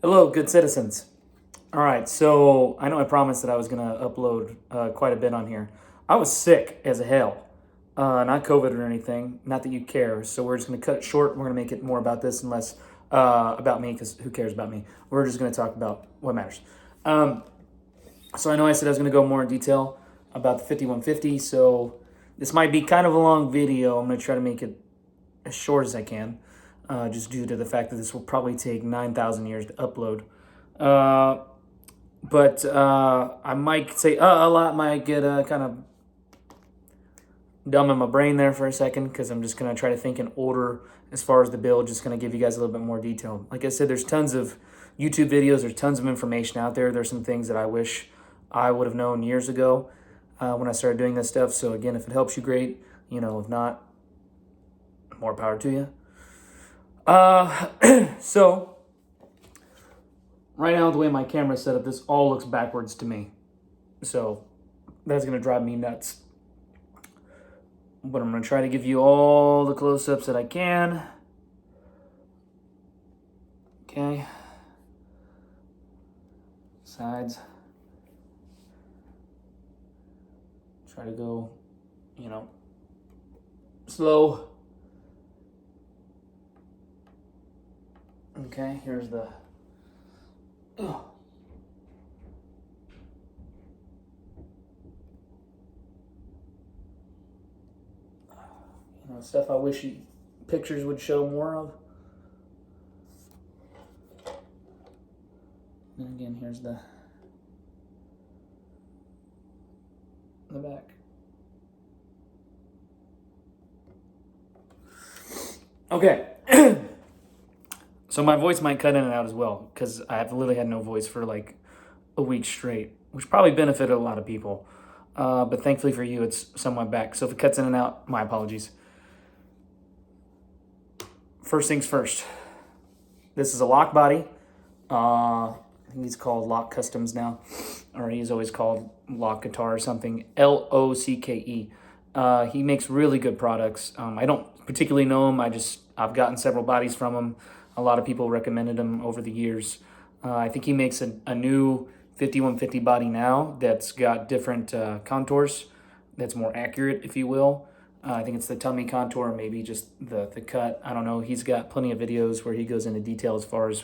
Hello, good citizens. All right, so I know I promised that I was going to upload quite a bit on here. I was sick as hell, not COVID or anything, not that you care. So we're just going to cut it short. We're going to make it more about this and less about me, because who cares about me? We're just going to talk about what matters. So I know I said I was going to go more in detail about the 5150. So this might be kind of a long video. I'm going to try to make it as short as I can, just due to the fact that this will probably take 9,000 years to upload. But I might say a lot, might get kind of dumb in my brain there for a second, because I'm just going to try to think in order as far as the build, just going to give you guys a little bit more detail. Like I said, there's tons of YouTube videos, there's tons of information out there. There's some things that I wish I would have known years ago when I started doing this stuff. So again, if it helps you, great. If not, more power to you. So right now, the way my camera's set up, this all looks backwards to me. So that's going to drive me nuts. But I'm going to try to give you all the close-ups that I can. Okay. Sides. Try to go, slow. Okay, here's the... stuff I wish pictures would show more of. And again, here's the back. Okay. So my voice might cut in and out as well, because I've literally had no voice for like a week straight, which probably benefited a lot of people. But thankfully for you, it's somewhat back. So if it cuts in and out, my apologies. First things first. This is a lock body. I think he's called Lock Customs now, or he's always called Lock Guitar or something. Locke. He makes really good products. I don't particularly know him. I've gotten several bodies from him. A lot of people recommended him over the years. I think he makes a new 5150 body now that's got different contours, that's more accurate, if you will. I think it's the tummy contour, maybe just the cut. I don't know. He's got plenty of videos where he goes into detail as far as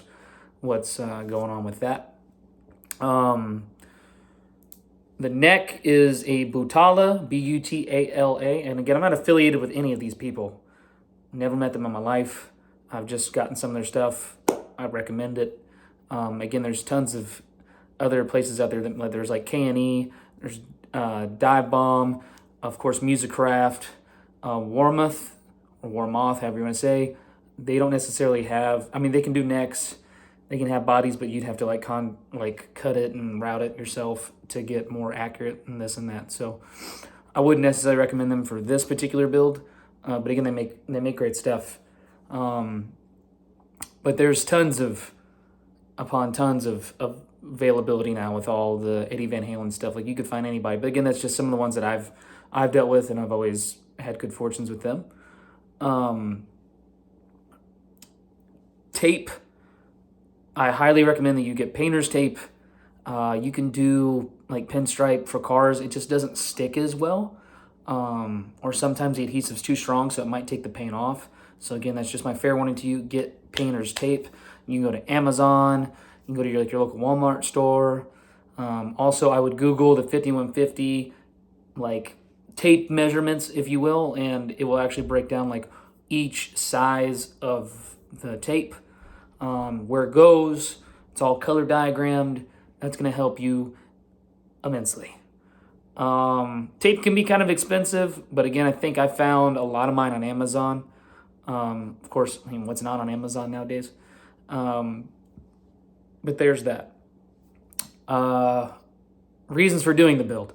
what's going on with that. The neck is a Butala, B-U-T-A-L-A. And again, I'm not affiliated with any of these people. Never met them in my life. I've just gotten some of their stuff. I recommend it. Again, there's tons of other places out there. There's like K&E, there's Dive Bomb, of course, Musicraft, Warmoth, or Warmoth, however you want to say. They don't necessarily have, they can do necks, they can have bodies, but you'd have to like cut it and route it yourself to get more accurate and this and that. So I wouldn't necessarily recommend them for this particular build, but again, they make great stuff. But there's tons upon tons of availability now with all the Eddie Van Halen stuff. Like, you could find anybody, but again, that's just some of the ones that I've dealt with, and I've always had good fortunes with them. Tape, I highly recommend that you get painter's tape. You can do like pinstripe for cars. It just doesn't stick as well. Or sometimes the adhesive's too strong, so it might take the paint off. So again, that's just my fair warning to you. Get painter's tape. You can go to Amazon. You can go to your local Walmart store. Also, I would Google the 5150 tape measurements, if you will, and it will actually break down like each size of the tape, where it goes. It's all color diagrammed. That's going to help you immensely. Tape can be kind of expensive, but again, I think I found a lot of mine on Amazon. Of course, what's not on Amazon nowadays? But there's that. Reasons for doing the build.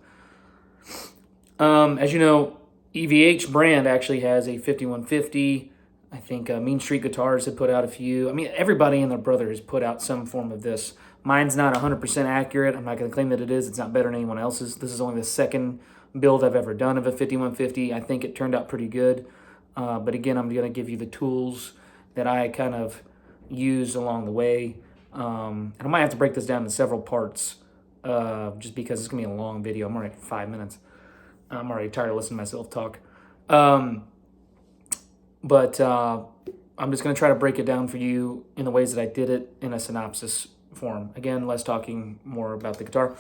As you know, EVH brand actually has a 5150. I think Mean Street Guitars had put out a few. Everybody and their brother has put out some form of this. Mine's not 100% accurate. I'm not going to claim that it is. It's not better than anyone else's. This is only the second build I've ever done of a 5150. I think it turned out pretty good. But again, I'm going to give you the tools that I kind of use along the way. And I might have to break this down into several parts, just because it's going to be a long video. I'm already at 5 minutes. I'm already tired of listening to myself talk. But I'm just going to try to break it down for you in the ways that I did it in a synopsis form. Again, less talking, more about the guitar.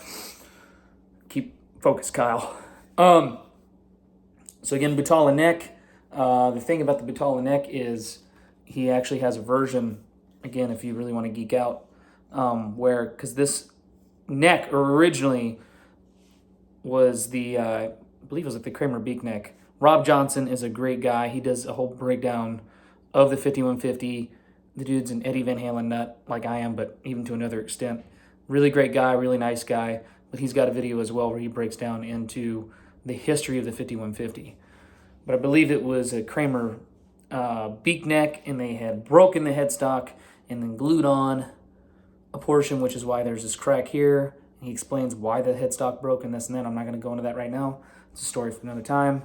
Keep focused, Kyle. So again, Butala neck. The thing about the Butala neck is he actually has a version, again, if you really want to geek out, because this neck originally was I believe it was like the Kramer Beak neck. Rob Johnson is a great guy. He does a whole breakdown of the 5150. The dude's an Eddie Van Halen nut, like I am, but even to another extent. Really great guy, really nice guy. But he's got a video as well where he breaks down into the history of the 5150. But I believe it was a Kramer Beak neck, and they had broken the headstock and then glued on a portion, which is why there's this crack here. He explains why the headstock broke and this and that. I'm not going to go into that right now. It's a story for another time.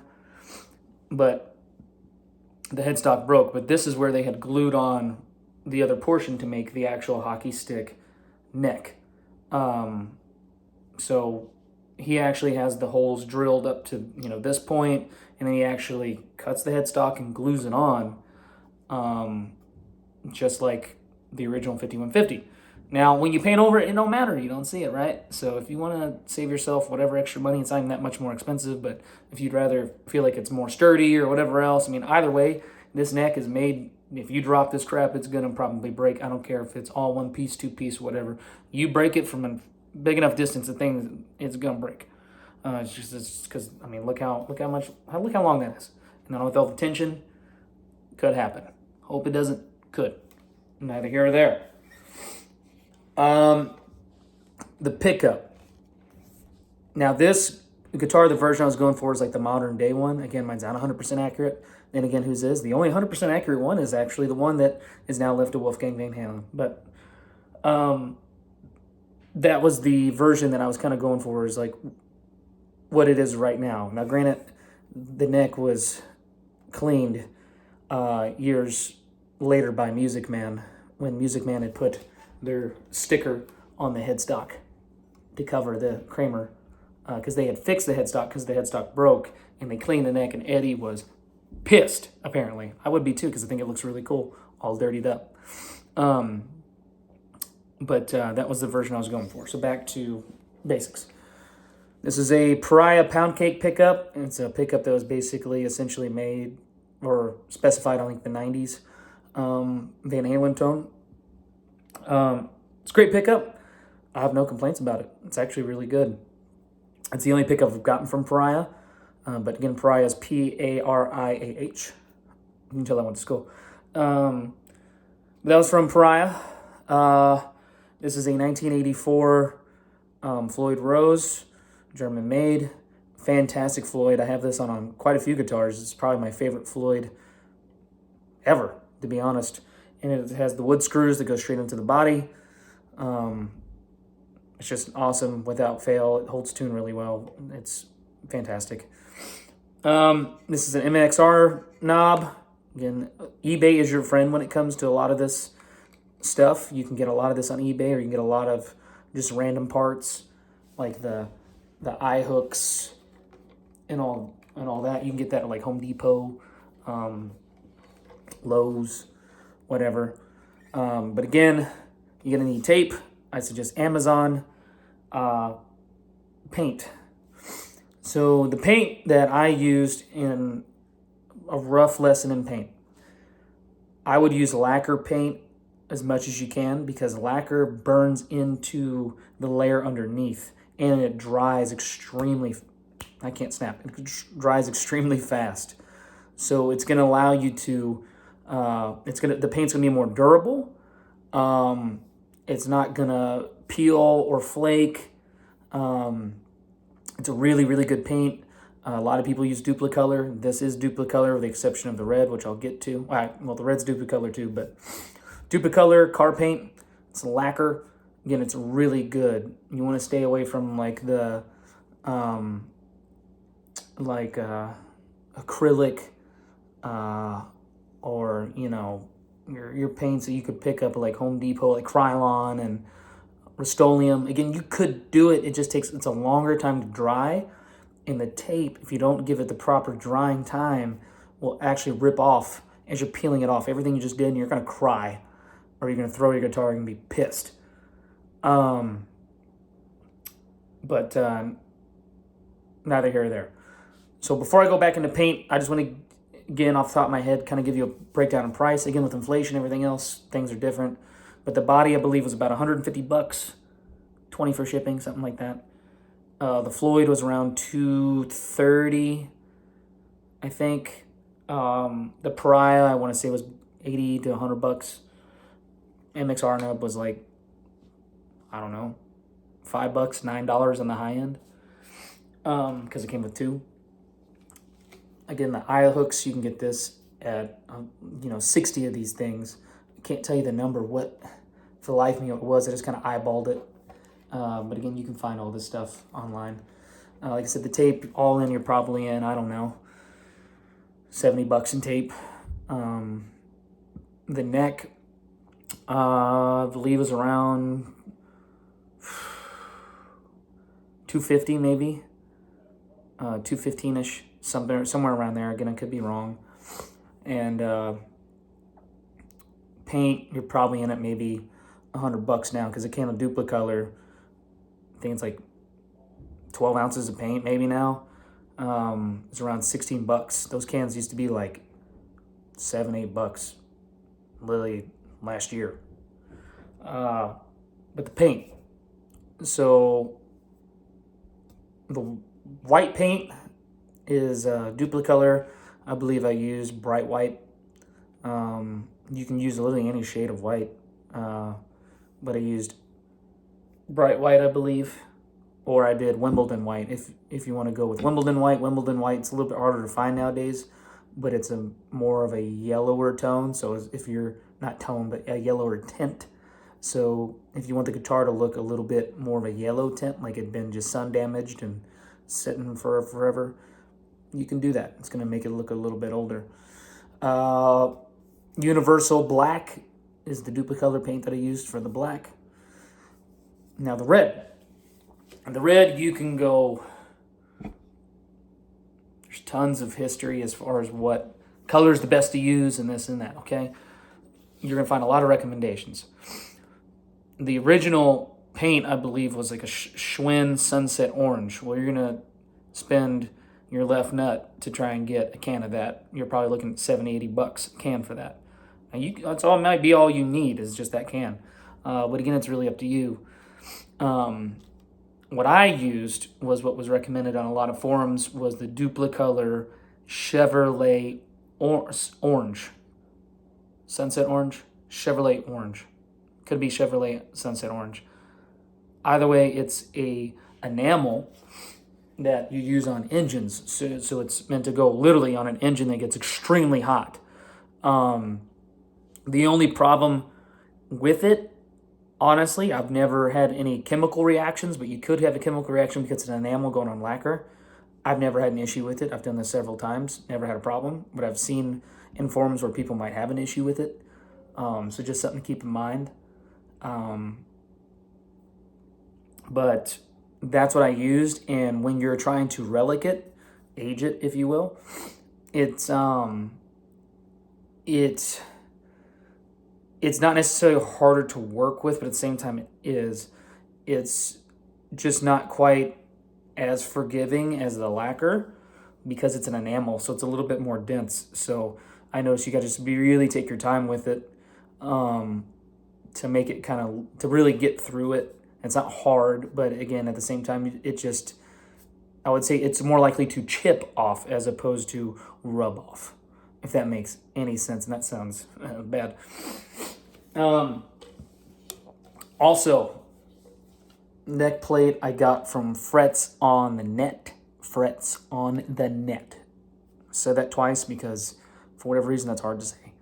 But the headstock broke. But this is where they had glued on the other portion to make the actual hockey stick neck. So he actually has the holes drilled up to this point, and then he actually cuts the headstock and glues it on, just like the original 5150. Now, when you paint over it, it don't matter. You don't see it, right? So if you want to save yourself whatever extra money, it's not even that much more expensive, but if you'd rather feel like it's more sturdy or whatever else, I mean, either way, this neck is made, if you drop this crap, it's going to probably break. I don't care if it's all one piece, two piece, whatever. You break it from a big enough distance, the thing, it's going to break. It's just because, I mean, look how long that is. And then with all the tension, could happen. Hope it doesn't, could. Neither here or there. The pickup. Now this guitar, the version I was going for is like the modern day one. Again, mine's not 100% accurate. Then again, whose is? The only 100% accurate one is actually the one that is now left to Wolfgang Van Halen. But that was the version that I was kind of going for, is like what it is right now. Now, granted, the neck was cleaned years later by Music Man, when Music Man had put their sticker on the headstock to cover the Kramer, because they had fixed the headstock because the headstock broke, and they cleaned the neck, and Eddie was pissed, apparently. I would be too, because I think it looks really cool, all dirtied up. But that was the version I was going for. So back to basics. This is a Pariah Pound Cake pickup. It's a pickup that was basically essentially made or specified on like the 90s Van Halen tone. It's a great pickup. I have no complaints about it. It's actually really good. It's the only pickup I've gotten from Pariah. But again, Pariah is Pariah. You can tell I went to school. That was from Pariah. This is a 1984 Floyd Rose, German made. Fantastic Floyd. I have this on quite a few guitars. It's probably my favorite Floyd ever, to be honest. And it has the wood screws that go straight into the body. It's just awesome without fail. It holds tune really well. It's fantastic. This is an MXR knob. Again, eBay is your friend when it comes to a lot of this stuff. You can get a lot of this on eBay, or you can get a lot of just random parts like the eye hooks and all that. You can get that at like Home Depot, Lowe's, whatever. But again, you're gonna need tape. I suggest Amazon. Paint. So the paint that I used in a rough lesson in paint, I would use lacquer paint as much as you can, because lacquer burns into the layer underneath and it dries extremely, it dries extremely fast. So it's going to allow you to, the paint's going to be more durable. It's not going to peel or flake. It's a really, really good paint. A lot of people use Duplicolor. This is Duplicolor with the exception of the red, which I'll get to. Well, the red's Duplicolor too, but Duplicolor, car paint, it's lacquer. Again, it's really good. You want to stay away from like the acrylic or, your paints that you could pick up at like Home Depot, like Krylon and Rust-Oleum. Again, you could do it. It's a longer time to dry. And the tape, if you don't give it the proper drying time, will actually rip off as you're peeling it off. Everything you just did, and you're going to cry. Or you're going to throw your guitar and be pissed. But neither here or there. So before I go back into paint, I just want to, again, off the top of my head, kind of give you a breakdown in price. Again, with inflation, everything else, things are different. But the body, I believe, was about $150, 20 for shipping, something like that. The Floyd was around $230, I think. The Pariah, I want to say, was $80 to $100. MXR nub was like, I don't know, $5, $9 on the high end, because it came with two. Again, the eye hooks, you can get this at 60 of these things. I can't tell you the number, what for the life of me what it was. I just kind of eyeballed it. But again, you can find all this stuff online. Like I said, the tape, all in, you're probably in, I don't know, $70 in tape. The neck, I believe, was around $250 maybe, $215-ish, somewhere around there. Again, I could be wrong. And paint, you're probably in at maybe $100 now, because it came in Duplicolor. I think it's like 12 ounces of paint maybe now. It's around $16. Those cans used to be like $7-8 literally last year. But the paint, so the white paint is Duplicolor. I believe I use bright white. You can use literally any shade of white, but I used bright white, I believe, or I did Wimbledon white. If you want to go with Wimbledon white's a little bit harder to find nowadays, but it's a more of a yellower tone. So if you're not tone, but a yellower tint. So if you want the guitar to look a little bit more of a yellow tint, like it'd been just sun damaged and sitting for forever, you can do that. It's going to make it look a little bit older. Universal black is the Duplicolor paint that I used for the black. Now the red. And the red, you can go, there's tons of history as far as what color is the best to use and this and that, okay? You're going to find a lot of recommendations. The original paint, I believe, was like a Schwinn Sunset Orange. Well, you're going to spend your left nut to try and get a can of that. You're probably looking at $70-80 a can for that. Now that's all, might be all you need is just that can. But again, it's really up to you. What I used was what was recommended on a lot of forums was the Duplicolor Chevrolet Orange. Sunset Orange? Chevrolet Orange. Could be Chevrolet Sunset Orange. Either way, it's a enamel that you use on engines. So it's meant to go literally on an engine that gets extremely hot. The only problem with it, honestly, I've never had any chemical reactions, but you could have a chemical reaction because it's an enamel going on lacquer. I've never had an issue with it. I've done this several times, never had a problem, but I've seen in forums where people might have an issue with it. So just something to keep in mind. But that's what I used, and when you're trying to relic it, age it, if you will, it's not necessarily harder to work with, but at the same time it's just not quite as forgiving as the lacquer because it's an enamel, so it's a little bit more dense. So I noticed you got to just really take your time with it to make it to really get through it. It's not hard, but again, at the same time, I would say it's more likely to chip off as opposed to rub off, if that makes any sense, and that sounds bad. Also, neck plate I got from Frets on the Net. Frets on the Net. I said that twice because for whatever reason that's hard to say.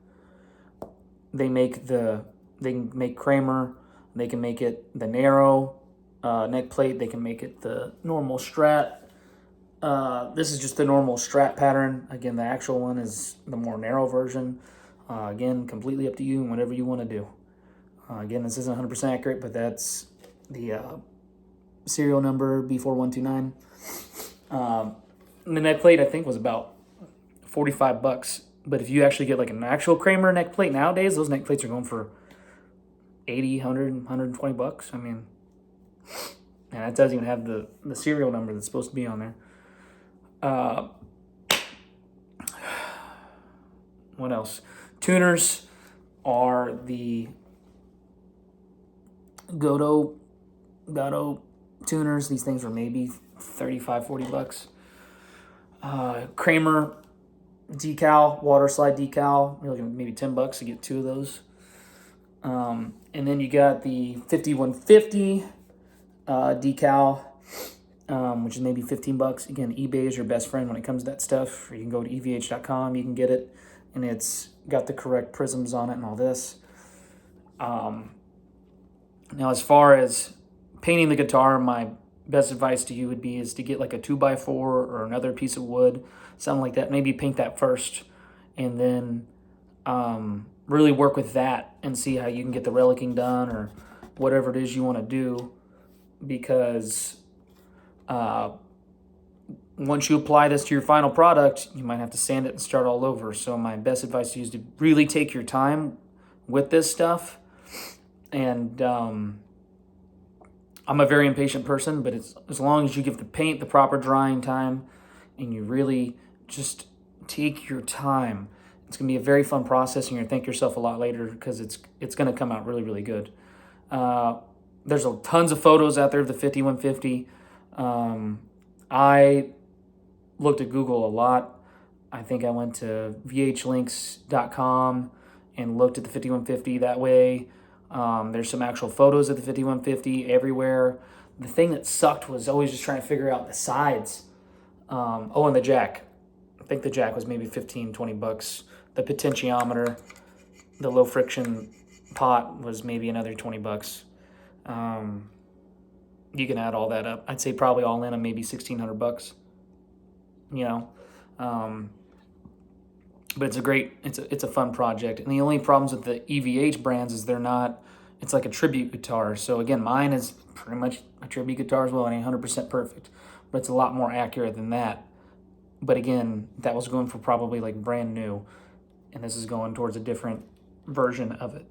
They can make Kramer. They can make it the narrow neck plate. They can make it the normal Strat. This is just the normal Strat pattern. Again, the actual one is the more narrow version. Again, completely up to you and whatever you want to do. Again, this isn't 100% accurate, but that's the serial number B4129. The neck plate, I think, was about $45. But if you actually get like an actual Kramer neck plate nowadays, those neck plates are going for 80, 100, 120 bucks. I mean, and that doesn't even have the serial number that's supposed to be on there. What else? Tuners are the Godo tuners. These things were maybe 35, 40 bucks. Kramer decal, water slide decal. You're looking at maybe 10 bucks to get 2 of those. And then you got the 5150 decal, which is maybe 15 bucks. Again, eBay is your best friend when it comes to that stuff. Or you can go to evh.com, you can get it, and it's got the correct prisms on it and all this. Now, as far as painting the guitar, my best advice to you would be is to get like a 2x4 or another piece of wood, something like that. Maybe paint that first, and then really work with that and see how you can get the relicking done or whatever it is you want to do, because once you apply this to your final product, you might have to sand it and start all over. So my best advice to you is to really take your time with this stuff. And I'm a very impatient person, but it's, as long as you give the paint the proper drying time and you really just take your time, it's going to be a very fun process, and you're going to thank yourself a lot later, because it's going to come out really, really good. There's tons of photos out there of the 5150. I looked at Google a lot. I think I went to vhlinks.com and looked at the 5150 that way. There's some actual photos of the 5150 everywhere. The thing that sucked was always just trying to figure out the sides. And the jack. I think the jack was maybe 15, 20 bucks. The potentiometer, the low friction pot, was maybe another 20 bucks. You can add all that up. I'd say probably all in on maybe 1,600 bucks. But it's a fun project. And the only problems with the EVH brands is it's like a tribute guitar. So again, mine is pretty much a tribute guitar as well. It ain't 100% perfect, but it's a lot more accurate than that. But again, that was going for probably like brand new, and this is going towards a different version of it.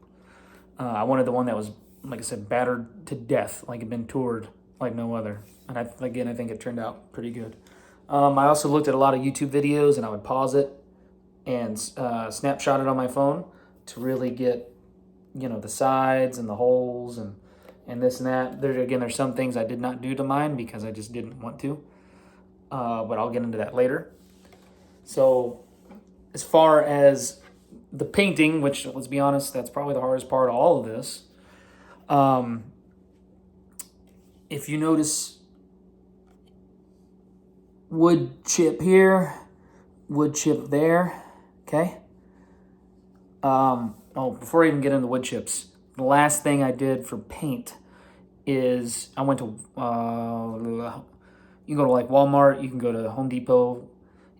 I wanted the one that was, like I said, battered to death, like it'd been toured like no other. And I think it turned out pretty good. I also looked at a lot of YouTube videos, and I would pause it and snapshot it on my phone to really get, the sides and the holes and this and that. There's some things I did not do to mine because I just didn't want to. But I'll get into that later. So as far as the painting, which, let's be honest, that's probably the hardest part of all of this. If you notice wood chip here, wood chip there, okay? Before I even get into wood chips, the last thing I did for paint is I went to, you can go to like Walmart, you can go to Home Depot,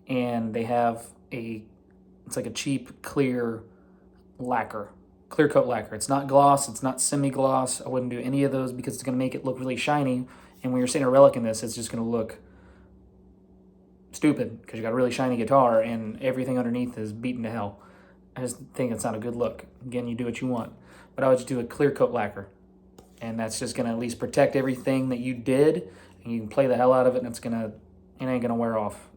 and they have it's like a cheap clear lacquer, clear coat lacquer. It's not gloss, it's not semi-gloss. I wouldn't do any of those because it's going to make it look really shiny. And when you're seeing a relic in this, it's just going to look stupid because you got a really shiny guitar and everything underneath is beaten to hell. I just think it's not a good look. Again, you do what you want. But I would just do a clear coat lacquer. And that's just going to at least protect everything that you did. And you can play the hell out of it, and it ain't going to wear off.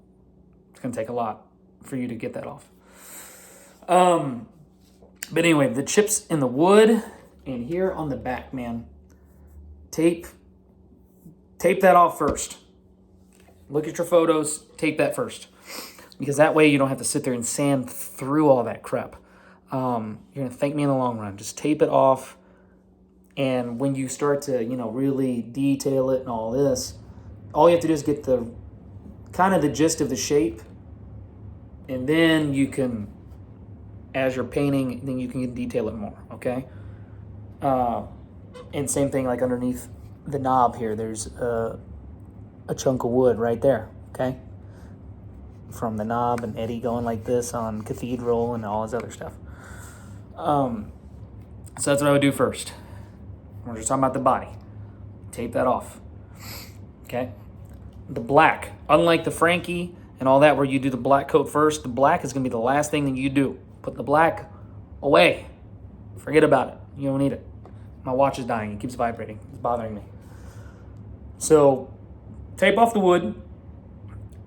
It's going to take a lot for you to get that off. But anyway, the chips in the wood and here on the back, man, tape that off first. Look at your photos, tape that first. Because that way you don't have to sit there and sand through all that crap. You're going to thank me in the long run. Just tape it off. And when you start to, really detail it and all this, all you have to do is get the kind of the gist of the shape. And then you can, as you're painting, then you can detail it more, okay? And same thing like underneath the knob here, there's a chunk of wood right there, okay? From the knob and Eddie going like this on Cathedral and all his other stuff. So that's what I would do first. We're just talking about the body. Tape that off. Okay? The black, unlike the Frankie and all that where you do the black coat first, the black is going to be the last thing that you do. Put the black away. Forget about it. You don't need it. My watch is dying. It keeps vibrating. It's bothering me. So, tape off the wood.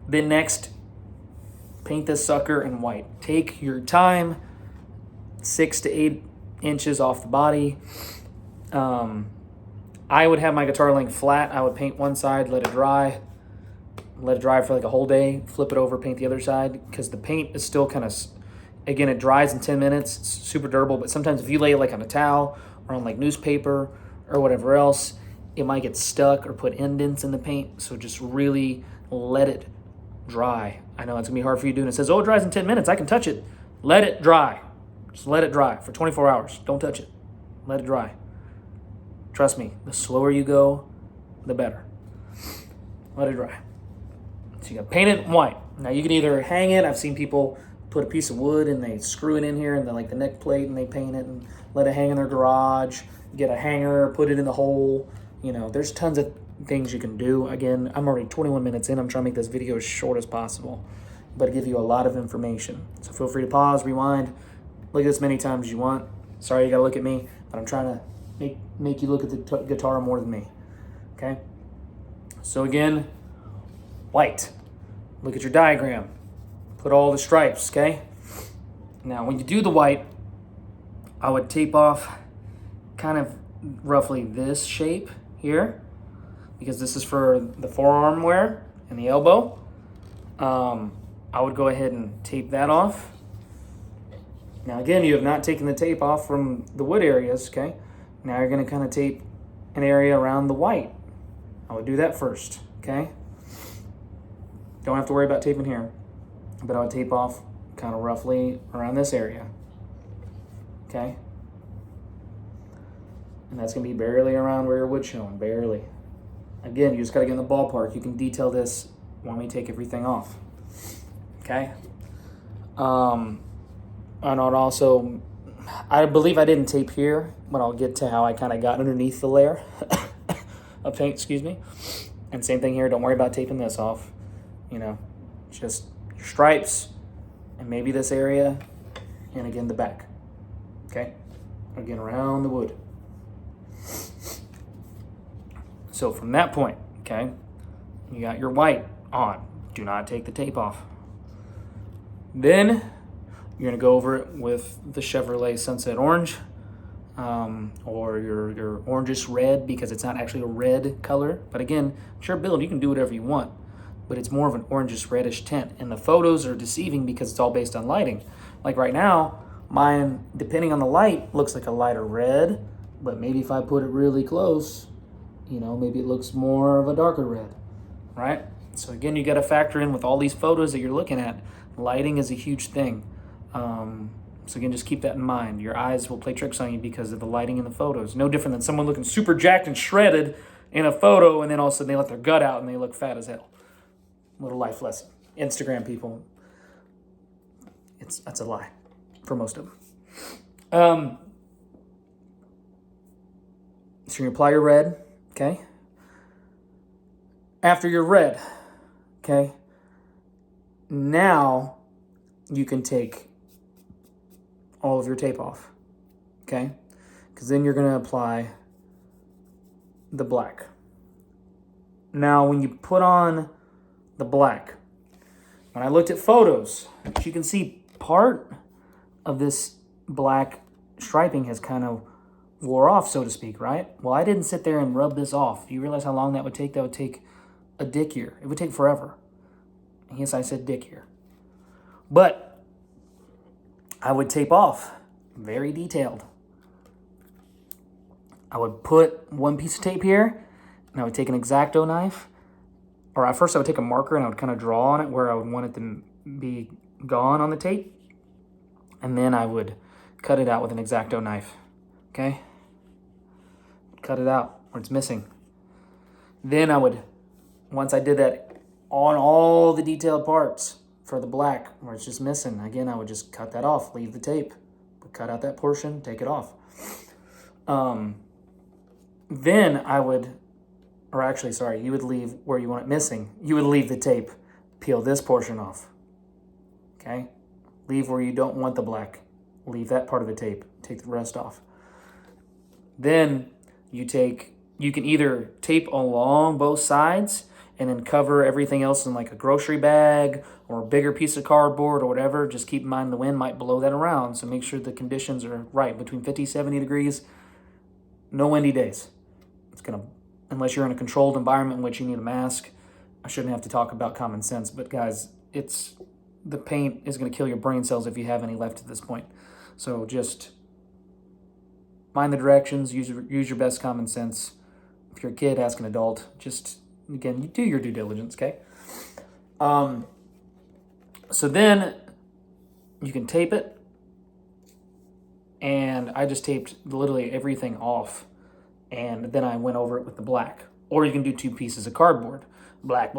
Then next, paint this sucker in white. Take your time, 6 to 8 inches off the body. I would have my guitar laying flat. I would paint one side, let it dry for like a whole day, flip it over, paint the other side, because the paint is still kind of, again, it dries in 10 minutes. It's super durable, but sometimes if you lay it like on a towel or on like newspaper or whatever else, it might get stuck or put indents in the paint. So just really let it dry. I know it's gonna be hard for you to do, and it says, oh, it dries in 10 minutes. I can touch it. Let it dry. Just let it dry for 24 hours. Don't touch it. Let it dry. Trust me, the slower you go, the better. Let it dry. So you got paint it white. Now you can either hang it. I've seen people put a piece of wood and they screw it in here and like the neck plate and they paint it and let it hang in their garage. Get a hanger, put it in the hole. You know, there's tons of things you can do. Again, I'm already 21 minutes in. I'm trying to make this video as short as possible, but give you a lot of information. So feel free to pause, rewind, look at this many times as you want. Sorry you gotta look at me, but I'm trying to make you look at the guitar more than me. Okay? So again, white. Look at your diagram. Put all the stripes, okay? Now, when you do the white, I would tape off kind of roughly this shape here, because this is for the forearm wear and the elbow. I would go ahead and tape that off. Now, again, you have not taken the tape off from the wood areas, okay? Now you're gonna kind of tape an area around the white. I would do that first, okay? Don't have to worry about taping here, but I would tape off kind of roughly around this area, okay? And that's gonna be barely around where your wood's showing, barely. Again, you just gotta get in the ballpark. You can detail this when we take everything off, okay? And I'd also, I believe I didn't tape here, but I'll get to how I kind of got underneath the layer of paint, excuse me. And same thing here, don't worry about taping this off. You know, just your stripes and maybe this area, and again, the back, okay? Again, around the wood. So from that point, okay, you got your white on. Do not take the tape off. Then you're gonna go over it with the Chevrolet Sunset Orange, or your orangish red, because it's not actually a red color. But again, it's your build, you can do whatever you want, but it's more of an orangish reddish tint. And the photos are deceiving because it's all based on lighting. Like right now, mine, depending on the light, looks like a lighter red, but maybe if I put it really close, you know, maybe it looks more of a darker red, right? So again, you got to factor in with all these photos that you're looking at, lighting is a huge thing. So again, just keep that in mind. Your eyes will play tricks on you because of the lighting in the photos. No different than someone looking super jacked and shredded in a photo, and then all of a sudden they let their gut out and they look fat as hell. Little life lesson. Instagram people, that's a lie for most of them. So you apply your red, okay? After your red, okay? Now you can take all of your tape off, okay? Because then you're gonna apply the black. Now, when you put on the black, when I looked at photos, you can see part of this black striping has kind of wore off, so to speak, right? Well, I didn't sit there and rub this off. Do you realize how long that would take? That would take a dick year. It would take forever. Yes, I said dick year. But I would tape off, very detailed. I would put one piece of tape here, and I would take an X-Acto knife, or at first I would take a marker and I would kind of draw on it where I would want it to be gone on the tape, and then I would cut it out with an X-Acto knife, okay? Cut it out where it's missing. Then I would, once I did that on all the detailed parts for the black where it's just missing, again, I would just cut that off, leave the tape, put cut out that portion, take it off. Then I would, or actually, sorry, you would leave where you want it missing. You would leave the tape, peel this portion off, okay? Leave where you don't want the black. Leave that part of the tape, take the rest off. Then you can either tape along both sides and then cover everything else in like a grocery bag or a bigger piece of cardboard or whatever. Just keep in mind the wind might blow that around, so make sure the conditions are right, between 50, 70 degrees, no windy days. It's gonna, unless you're in a controlled environment in which you need a mask. I shouldn't have to talk about common sense, but guys, the paint is gonna kill your brain cells if you have any left at this point. So just mind the directions, use your best common sense. If you're a kid, ask an adult. Just, again, you do your due diligence, okay? So then you can tape it, and I just taped literally everything off, and then I went over it with the black. Or you can do 2 pieces of cardboard. Black,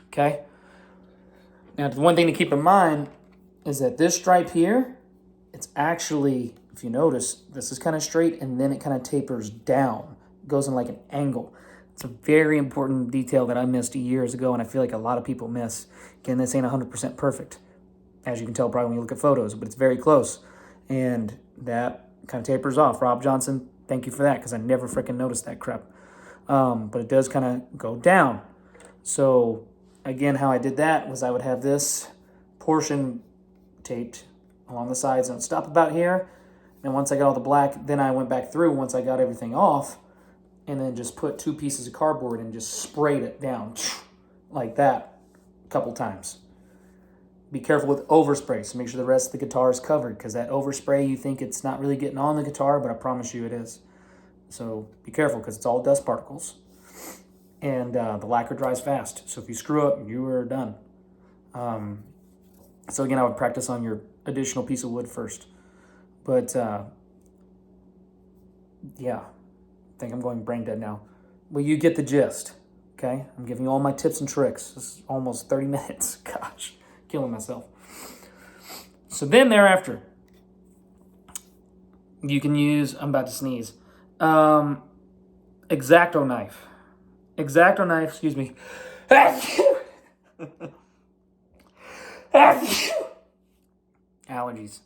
okay? Now, the one thing to keep in mind is that this stripe here, it's actually, if you notice, this is kind of straight, and then it kind of tapers down. It goes in like an angle. It's a very important detail that I missed years ago, and I feel like a lot of people miss. Again, this ain't 100% perfect, as you can tell probably when you look at photos, but it's very close. And that kind of tapers off. Rob Johnson, thank you for that, because I never freaking noticed that crap. But it does kind of go down. So, again, how I did that was I would have this portion taped along the sides, and stop about here. And once I got all the black, then I went back through once I got everything off, and then just put 2 pieces of cardboard and just sprayed it down like that a couple times. Be careful with overspray, so make sure the rest of the guitar is covered, because that overspray, you think it's not really getting on the guitar, but I promise you it is. So be careful, because it's all dust particles. And the lacquer dries fast, so if you screw up, you are done. So again, I would practice on your additional piece of wood first. But yeah, I think I'm going brain dead now. Well, you get the gist, okay? I'm giving you all my tips and tricks. This is almost 30 minutes. Gosh, killing myself. So then thereafter, you can use, I'm about to sneeze, X-Acto knife. X-Acto knife, excuse me. Allergies.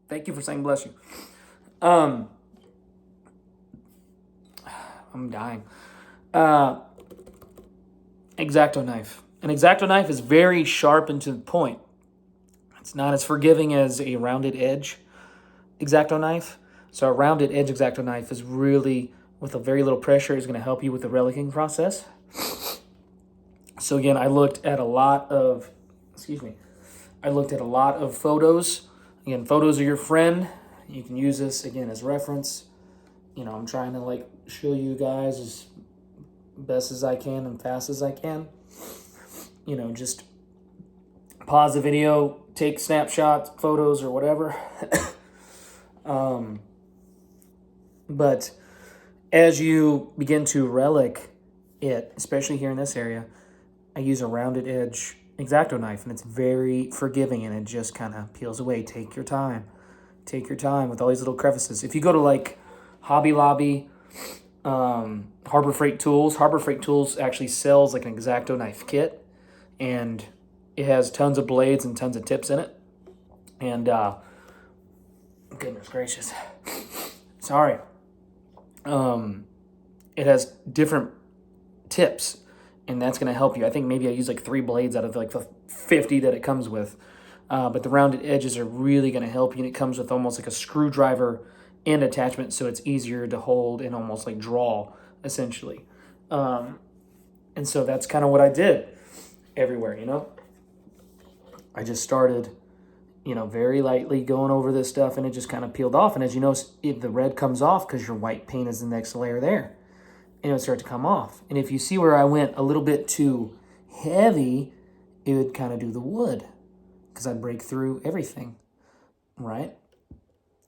Thank you for saying bless you. I'm dying. X-Acto knife. An X-Acto knife is very sharp and to the point. It's not as forgiving as a rounded edge X-Acto knife. So a rounded edge X-Acto knife is really, with a very little pressure, is going to help you with the relicking process. So again, I looked at a lot of photos. Again, photos are your friend. You can use this, again, as reference. You know, I'm trying to, like, show you guys as best as I can and fast as I can. You know, just pause the video, take snapshots, photos, or whatever. But as you begin to relic it, especially here in this area, I use a rounded edge X-Acto knife, and it's very forgiving, and it just kind of peels away. Take your time. Take your time with all these little crevices. If you go to, like, Hobby Lobby, Harbor Freight Tools actually sells, like, an X-Acto knife kit, and it has tons of blades and tons of tips in it. And, goodness gracious. Sorry. It has different tips, and that's going to help you. I think maybe I use like 3 blades out of like the 50 that it comes with. But the rounded edges are really going to help you, and it comes with almost like a screwdriver end attachment, so it's easier to hold and almost like draw, essentially. And so that's kind of what I did everywhere, you know? I just started, you know, very lightly going over this stuff, and it just kind of peeled off. And as you notice, if the red comes off because your white paint is the next layer there, and it would start to come off. And if you see where I went a little bit too heavy, it would kind of do the wood, because I'd break through everything, right?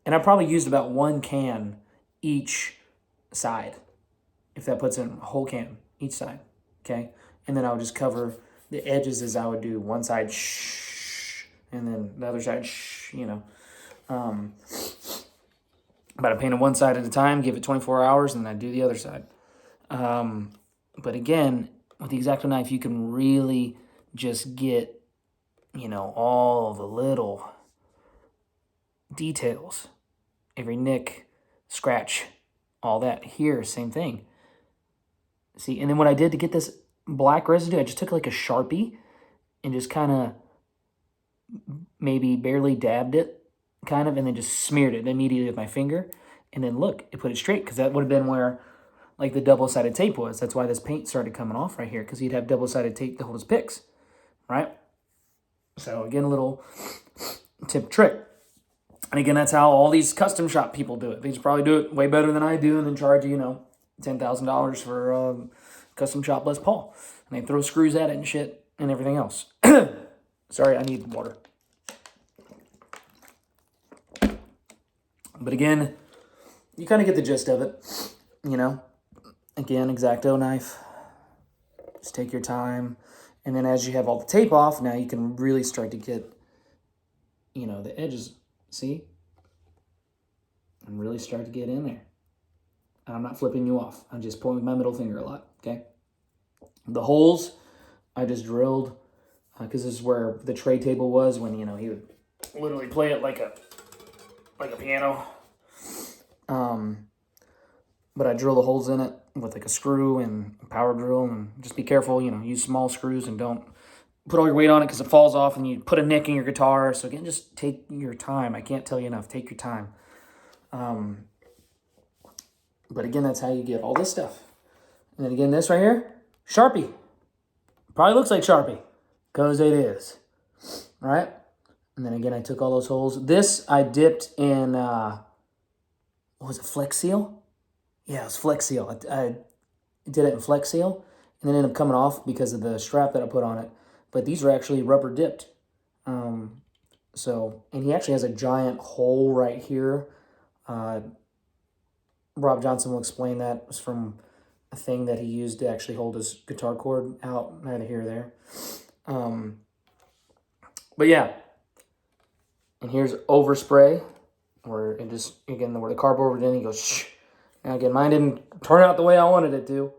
And I probably used about 1 can each side, if that puts in a whole can each side, okay? And then I would just cover the edges as I would do one side, shh, and then the other side, shh, you know. But I painted one side at a time, give it 24 hours, and then I do the other side. But again, with the X-Acto knife, you can really just get, all the little details. Every nick, scratch, all that. Here, same thing. See, and then what I did to get this black residue, I just took like a Sharpie and just kind of maybe barely dabbed it, and then just smeared it immediately with my finger. And then look, it put it straight, because that would have been where like the double-sided tape was. That's why this paint started coming off right here, because he'd have double-sided tape to hold his picks, right? So again, a little tip trick. And again, that's how all these custom shop people do it. They just probably do it way better than I do, and then charge $10,000 for custom shop Les Paul. And they throw screws at it and shit and everything else. Sorry, I need water. But again, you kind of get the gist of it, Again, X-Acto knife. Just take your time. And then as you have all the tape off, now you can really start to get, the edges. See? And really start to get in there. And I'm not flipping you off. I'm just pointing with my middle finger a lot, okay? The holes, I just drilled, because this is where the tray table was when, he would literally play it like a piano. But I drill the holes in it with like a screw and a power drill, and just be careful, use small screws and don't put all your weight on it, because it falls off and you put a nick in your guitar. So again, just take your time. I can't tell you enough. Take your time. But again, that's how you get all this stuff. And then again, this right here, Sharpie. Probably looks like Sharpie, because it is. All right? And then again, I took all those holes. This I dipped in, what was it, Flex Seal? Yeah, it was Flex Seal. I did it in Flex Seal, and then ended up coming off because of the strap that I put on it. But these are actually rubber dipped. And he actually has a giant hole right here. Rob Johnson will explain that. It was from a thing that he used to actually hold his guitar cord out, neither here or there. But yeah. And here's overspray, where it just, again, where the cardboard went in, he goes, shh. Now again, mine didn't turn out the way I wanted it to.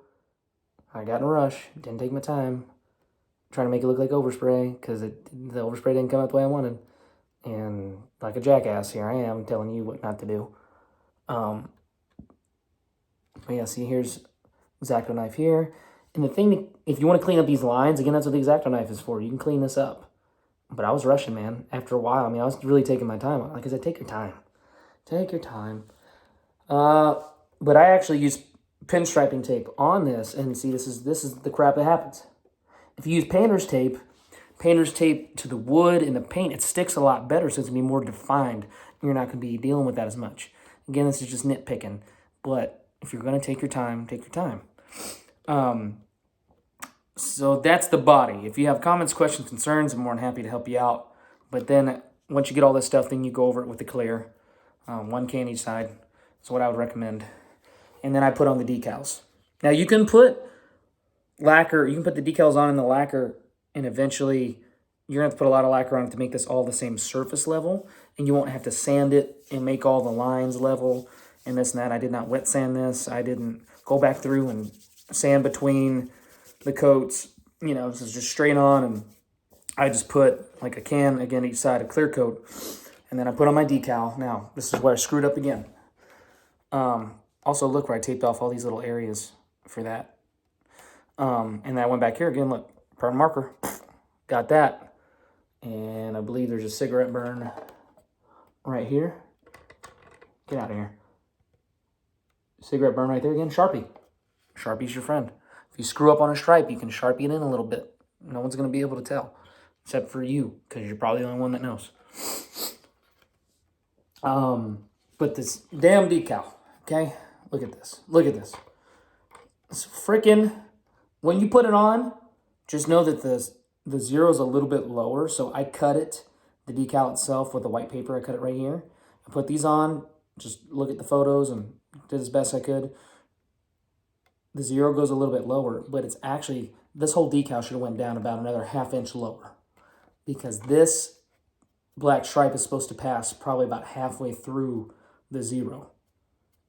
I got in a rush, didn't take my time, trying to make it look like overspray, because the overspray didn't come out the way I wanted. And like a jackass, here I am telling you what not to do. But yeah, see, here's X-Acto knife here. And the thing, if you want to clean up these lines, again, that's what the X-Acto knife is for. You can clean this up. But I was rushing, man. After a while, I was really taking my time. Like I said, take your time. Take your time. But I actually use pinstriping tape on this, and see, this is the crap that happens. If you use painter's tape to the wood and the paint, it sticks a lot better, so it's going to be more defined. You're not going to be dealing with that as much. Again, this is just nitpicking. But if you're going to take your time, take your time. So that's the body. If you have comments, questions, concerns, I'm more than happy to help you out. But then once you get all this stuff, then you go over it with the clear. 1 can each side. That's what I would recommend. And then I put on the decals. Now you can put lacquer, you can put the decals on in the lacquer, and eventually you're going to have to put a lot of lacquer on it to make this all the same surface level, and you won't have to sand it and make all the lines level and this and that. I did not wet sand this. I didn't go back through and sand between the coats. This is just straight on, and I just put like a can, again, each side, a clear coat, and then I put on my decal. Now, this is where I screwed up again. Also, look where I taped off all these little areas for that. And then I went back here again, look, permanent marker, got that. And I believe there's a cigarette burn right here. Get out of here. Cigarette burn right there again, Sharpie. Sharpie's your friend. If you screw up on a stripe, you can Sharpie it in a little bit. No one's going to be able to tell, except for you, because you're probably the only one that knows. But this damn decal, okay? Look at this. Look at this. It's freaking, when you put it on, just know that the zero is a little bit lower. So I cut it, the decal itself, with the white paper. I cut it right here. I put these on, just look at the photos, and did as best I could. The zero goes a little bit lower, but it's actually, this whole decal should have went down about another ½ inch lower, because this black stripe is supposed to pass probably about halfway through the 0.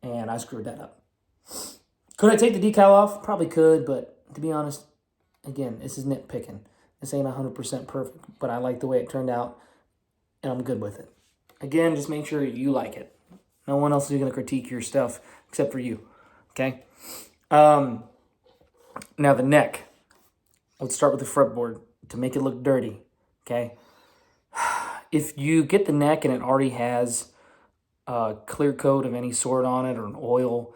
And I screwed that up. Could I take the decal off? Probably could, but to be honest, again, this is nitpicking. This ain't 100% perfect, but I like the way it turned out, and I'm good with it. Again, just make sure you like it. No one else is going to critique your stuff except for you, okay? Now the neck. Let's start with the fretboard to make it look dirty, okay? If you get the neck and it already has a clear coat of any sort on it or an oil,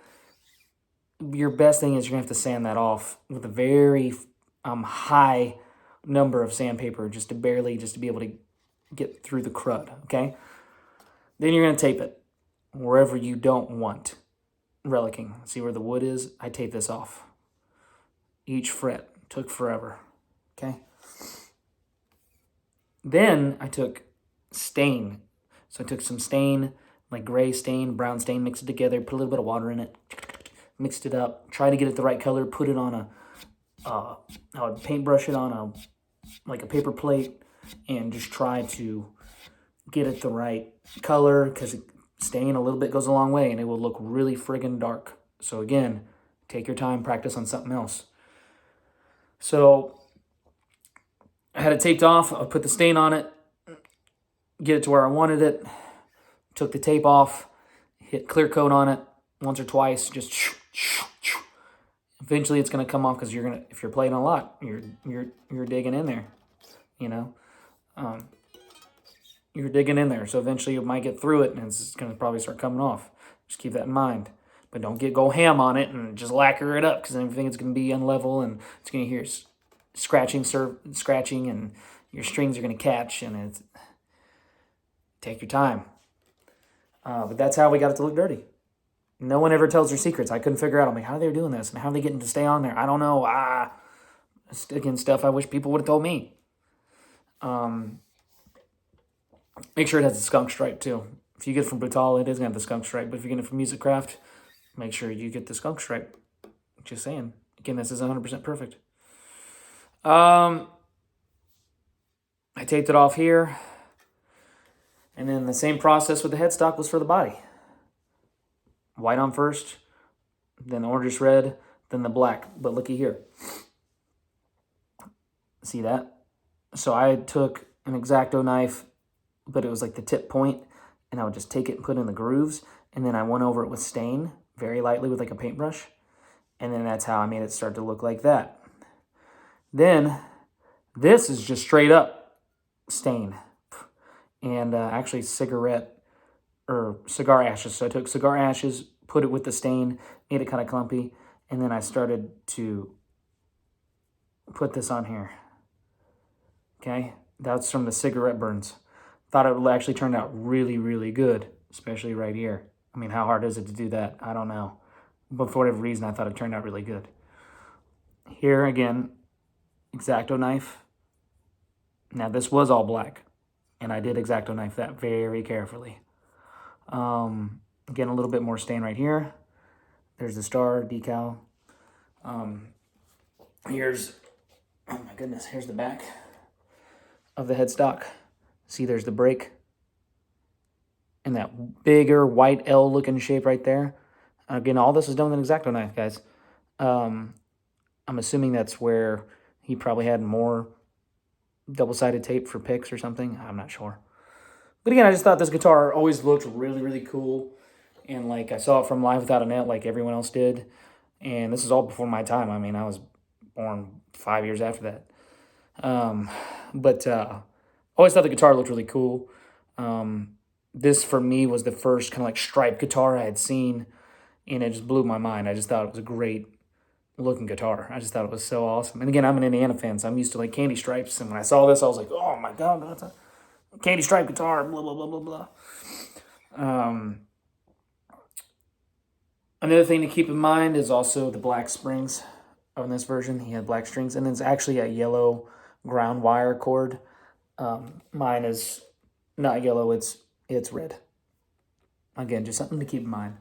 your best thing is you're going to have to sand that off with a very high number of sandpaper just to be able to get through the crud, okay? Then you're going to tape it wherever you don't want relicking. See where the wood is? I tape this off. Each fret took forever, okay? Then I took stain. So I took some stain, like gray stain, brown stain, mixed it together, put a little bit of water in it, mixed it up, try to get it the right color, put it on I would paintbrush it on a paper plate and just try to get it the right color, because stain a little bit goes a long way and it will look really friggin' dark. So again, take your time, practice on something else. So I had it taped off, I put the stain on it, get it to where I wanted it, took the tape off, hit clear coat on it once or twice, just eventually it's going to come off, because if you're playing a lot, you're digging in there, you know. You're digging in there, so eventually you might get through it, and it's going to probably start coming off. Just keep that in mind. But don't go ham on it and just lacquer it up, because everything is going to be unlevel, and it's going to hear scratching, and your strings are going to catch, and take your time. But that's how we got it to look dirty. No one ever tells their secrets. I couldn't figure out, I'm like, how are they doing this, and how are they getting to stay on there? I don't know. Again, stuff I wish people would have told me. Make sure it has a skunk stripe too. If you get it from Brough, it is going to have the skunk stripe. But if you get it from Music Craft, make sure you get the skunk stripe. Just saying. Again, this is 100% perfect. I taped it off here. And then the same process with the headstock was for the body. White on first, then the orangish red, then the black. But looky here. See that? So I took an X-Acto knife, but it was like the tip point, and I would just take it and put it in the grooves, and then I went over it with stain, very lightly with like a paintbrush, and then that's how I made it start to look like that. Then, this is just straight up stain, and actually cigar ashes. So I took cigar ashes, put it with the stain, made it kind of clumpy, and then I started to put this on here. Okay, that's from the cigarette burns. Thought it would actually turn out really, really good, especially right here. I mean, how hard is it to do that? I don't know. But for whatever reason, I thought it turned out really good. Here, again, X-Acto knife. Now, this was all black, and I did X-Acto knife that very carefully. Again, a little bit more stain right here. There's the star decal. Here's, oh my goodness, here's the back of the headstock. See, there's the break. And that bigger white L looking shape right there. Again, all this is done with an X-Acto knife, guys. I'm assuming that's where he probably had more double-sided tape for picks or something. I'm not sure. But again, I just thought this guitar always looked really, really cool. And like I saw it from Live Without a Net like everyone else did. And this is all before my time. I mean, I was born 5 years after that. Always thought the guitar looked really cool. This, for me, was the first kind of like striped guitar I had seen, and it just blew my mind. I just thought it was a great looking guitar. I just thought it was so awesome. And again, I'm an Indiana fan, so I'm used to like candy stripes, and when I saw this, I was like, oh my God, that's a candy stripe guitar, blah, blah, blah, blah, blah. Another thing to keep in mind is also the black springs on this version. He had black strings, and then it's actually a yellow ground wire cord. Mine is not yellow, it's red. Again, just something to keep in mind.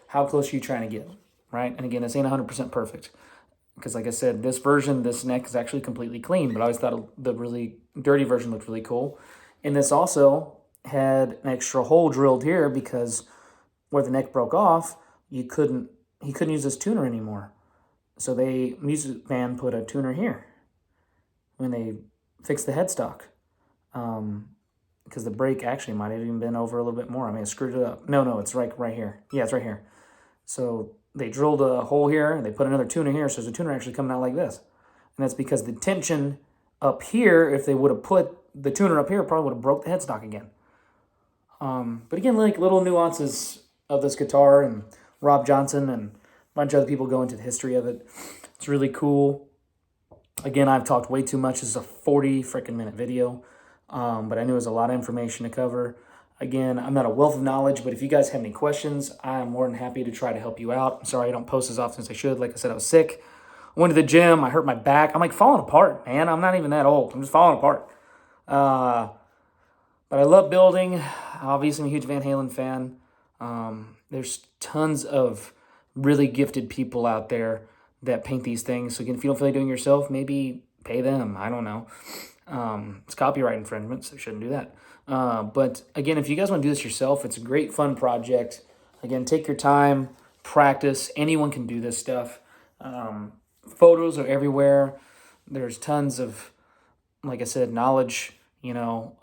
How close are you trying to get, right? And again, this ain't 100% perfect. Because like I said, this version, this neck is actually completely clean, but I always thought the really dirty version looked really cool. And this also had an extra hole drilled here because where the neck broke off, he couldn't use this tuner anymore. So music band put a tuner here when they fixed the headstock. Because the brake actually might have even been over a little bit more. I mean, I screwed it up. No, it's right here. Yeah, it's right here. So they drilled a hole here, and they put another tuner here, so there's a tuner actually coming out like this. And that's because the tension up here, if they would have put the tuner up here, probably would have broke the headstock again. But again, like little nuances of this guitar, and Rob Johnson and a bunch of other people go into the history of it. It's really cool. Again, I've talked way too much. This is a 40 freaking minute video. But I knew it was a lot of information to cover. Again, I'm not a wealth of knowledge, but if you guys have any questions, I am more than happy to try to help you out. I'm sorry I don't post as often as I should. Like I said, I was sick. I went to the gym. I hurt my back. I'm like falling apart, man. I'm not even that old. I'm just falling apart. But I love building. Obviously, I'm a huge Van Halen fan. There's tons of really gifted people out there that paint these things. So again, if you don't feel like doing it yourself, maybe pay them. I don't know. It's copyright infringement, so you shouldn't do that. But again, if you guys want to do this yourself, it's a great fun project. Again, take your time, practice. Anyone can do this stuff. Photos are everywhere. There's tons of, like I said, knowledge, but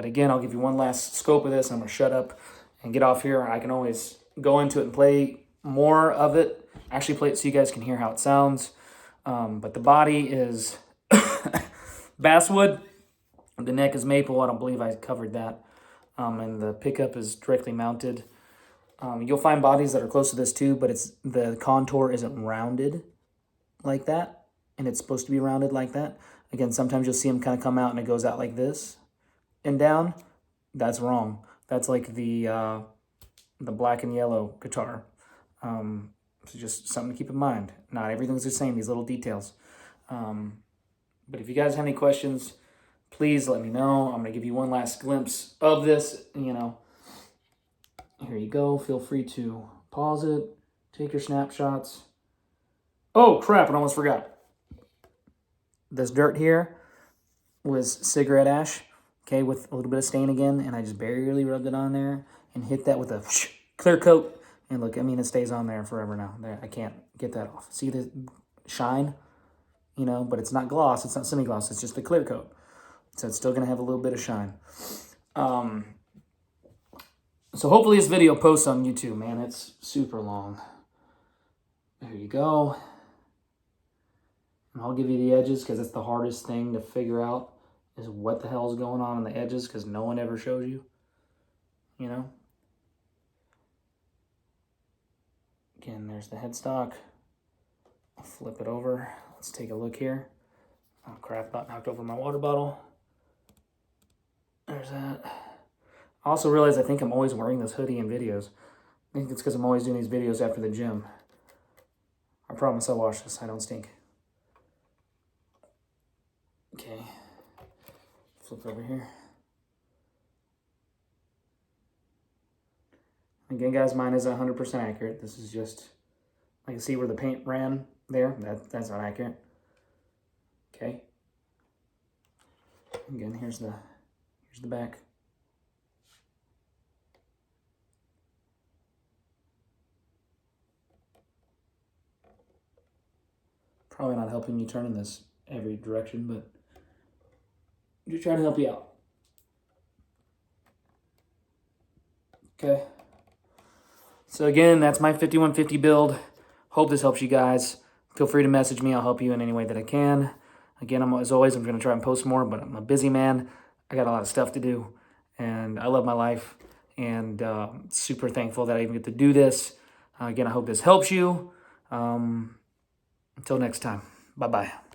again, I'll give you one last scope of this. I'm going to shut up and get off here. I can always go into it and play more of it. Actually play it so you guys can hear how it sounds. But the body is basswood. The neck is maple. I don't believe I covered that. And the pickup is directly mounted. You'll find bodies that are close to this too, but the contour isn't rounded like that, and it's supposed to be rounded like that. Again, sometimes you'll see them kind of come out and it goes out like this and down. That's wrong. That's like the black and yellow guitar. So just something to keep in mind. Not everything's the same, these little details. But if you guys have any questions, please let me know. I'm going to give you one last glimpse of this, Here you go. Feel free to pause it, take your snapshots. Oh, crap, I almost forgot. This dirt here was cigarette ash, okay, with a little bit of stain again, and I just barely rubbed it on there and hit that with a clear coat. And look, it stays on there forever now. There, I can't get that off. See the shine? But it's not gloss. It's not semi-gloss. It's just a clear coat. So it's still going to have a little bit of shine. So hopefully this video posts on YouTube, man. It's super long. There you go. And I'll give you the edges because it's the hardest thing to figure out is what the hell is going on the edges because no one ever shows you, Again, there's the headstock. I'll flip it over. Let's take a look here. Oh, crap, about knocked over my water bottle. There's that. I also realize I think I'm always wearing this hoodie in videos. I think it's because I'm always doing these videos after the gym. I promise I'll wash this. I don't stink. Okay. Flip over here. Again, guys, mine is 100% accurate. This is just, I can see where the paint ran there. That's not accurate. Okay. Again, here's the back. Probably not helping you turn in this every direction, but I'm just trying to help you out. Okay. So again, that's my 5150 build. Hope this helps you guys. Feel free to message me. I'll help you in any way that I can. Again, as always, I'm going to try and post more, but I'm a busy man. I got a lot of stuff to do, and I love my life, and super thankful that I even get to do this. Again, I hope this helps you. Until next time, bye-bye.